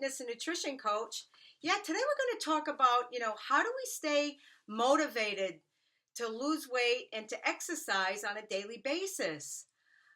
fitness and nutrition coach. Yeah, today we're going to talk about, how do we stay motivated to lose weight and to exercise on a daily basis?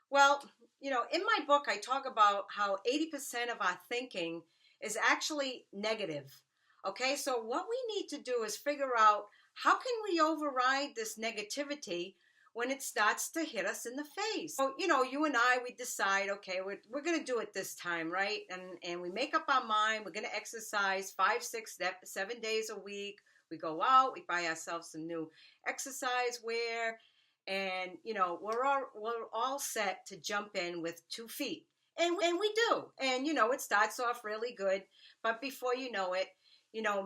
Well, in my book, I talk about how 80% of our thinking is actually negative. Okay, so what we need to do is figure out how can we override this negativity when it starts to hit us in the face. So, you and I, we decide, okay, we're going to do it this time, right? And we make up our mind, we're going to exercise 5, 6, 7 days a week. We go out, we buy ourselves some new exercise wear, and we're all set to jump in with 2 feet. And we do. And it starts off really good, but before you know it,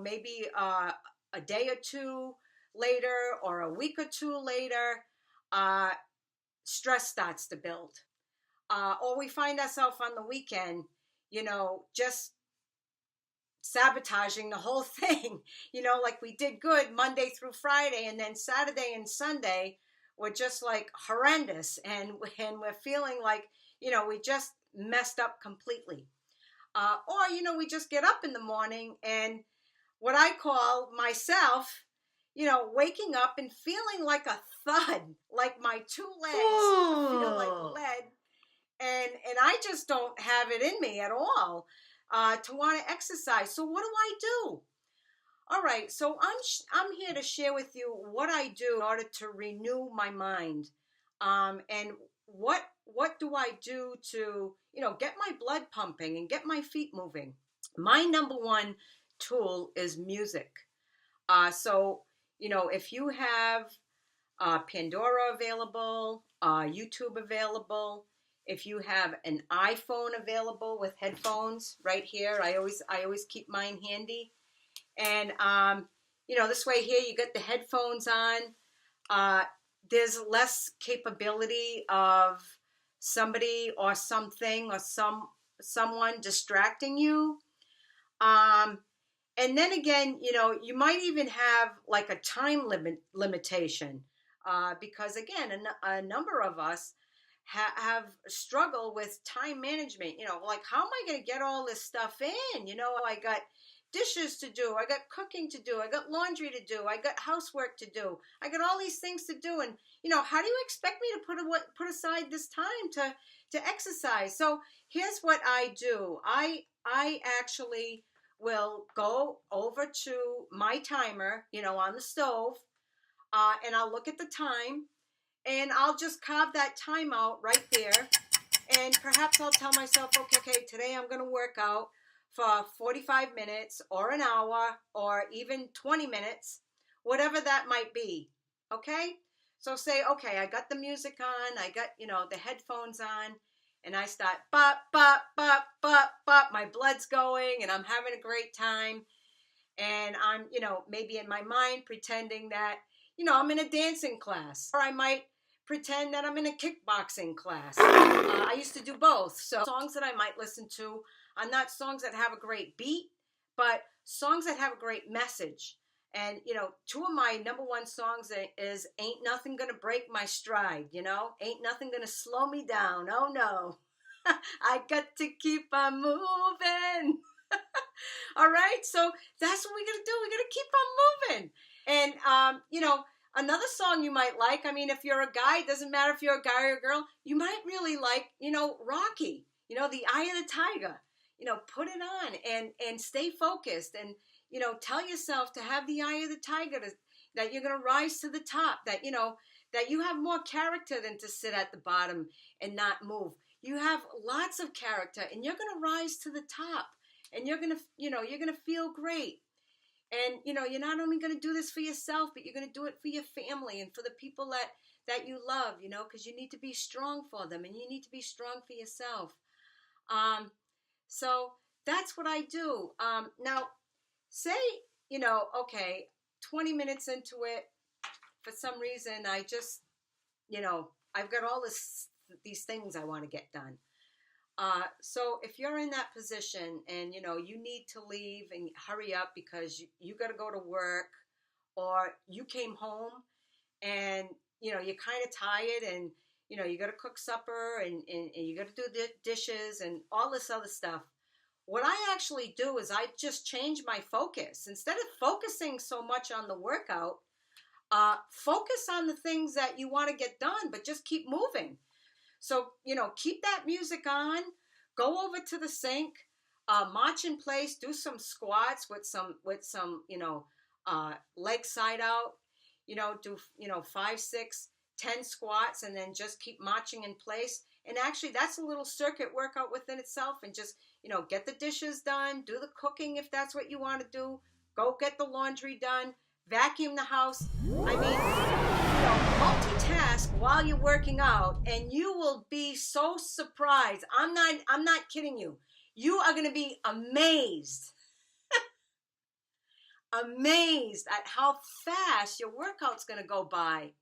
maybe a day or two later or a week or two later, stress starts to build. Or we find ourselves on the weekend, just sabotaging the whole thing, like we did good Monday through Friday, and then Saturday and Sunday were just like horrendous. And we're feeling like, we just messed up completely. Or, we just get up in the morning and what I call myself, waking up and feeling like a thud, like my 2 legs feel like lead. And I just don't have it in me at all to want to exercise. So what do I do? All right, so I'm here to share with you what I do in order to renew my mind, and what do I do to get my blood pumping and get my feet moving. My number one tool is music. So if you have Pandora available, YouTube available, if you have an iPhone available with headphones right here, I always keep mine handy. And this way here you get the headphones on. There's less capability of somebody or something or someone distracting you. And then again, you might even have like a time limitation, because again, a number of us have struggled with time management. Like, how am I going to get all this stuff in? I got dishes to do, I got cooking to do, I got laundry to do, I got housework to do, I got all these things to do, and how do you expect me to put aside this time to exercise? So here's what I do. I actually will go over to my timer, on the stove, and I'll look at the time, and I'll just carve that time out right there, and perhaps I'll tell myself, okay, today I'm going to work out for 45 minutes or an hour or even 20 minutes, whatever that might be, okay? So say, okay, I got the music on, I got, the headphones on, and I start, bop, bop, bop, bop, bop, my blood's going, and I'm having a great time, and I'm, maybe in my mind pretending that, I'm in a dancing class, or I might pretend that I'm in a kickboxing class. I used to do both. So songs that I might listen to are not songs that have a great beat, but songs that have a great message. And, 2 of my number one songs is Ain't Nothing Gonna Break My Stride, Ain't Nothing Gonna Slow Me Down. Oh, no. I got to keep on moving. All right? So that's what we got to do. We got to keep on moving. And, another song you might like, I mean, if you're a guy, it doesn't matter if you're a guy or a girl, you might really like, Rocky, The Eye of the Tiger. Put it on and stay focused and, tell yourself to have the eye of the tiger, that you're going to rise to the top, that, that you have more character than to sit at the bottom and not move. You have lots of character and you're going to rise to the top and you're going to, you're going to feel great. And, you're not only going to do this for yourself, but you're going to do it for your family and for the people that you love, because you need to be strong for them and you need to be strong for yourself. So that's what I do. Now, say, okay, 20 minutes into it, for some reason, I just, I've got all these things I want to get done. So if you're in that position and, you need to leave and hurry up because you got to go to work, or you came home and, you're kind of tired and, you got to cook supper and you got to do the dishes and all this other stuff. what I actually do is I just change my focus. Instead of focusing so much on the workout, focus on the things that you want to get done, but just keep moving. So, keep that music on, go over to the sink, march in place, do some squats with some, leg side out, do, 5, 6, 10 squats, and then just keep marching in place. And actually, that's a little circuit workout within itself. And just, get the dishes done, do the cooking if that's what you want to do, go get the laundry done, vacuum the house. I mean, multitask while you're working out, and you will be so surprised. I'm not kidding you. You are going to be amazed at how fast your workout's going to go by.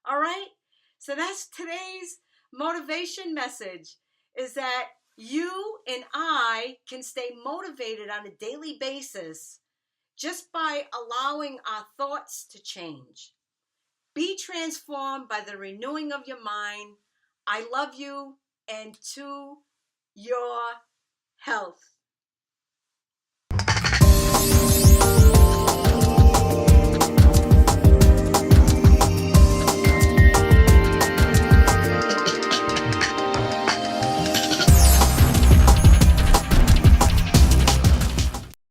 All right? So that's today's motivation message, is that you and I can stay motivated on a daily basis just by allowing our thoughts to change. Be transformed by the renewing of your mind. I love you, and to your health.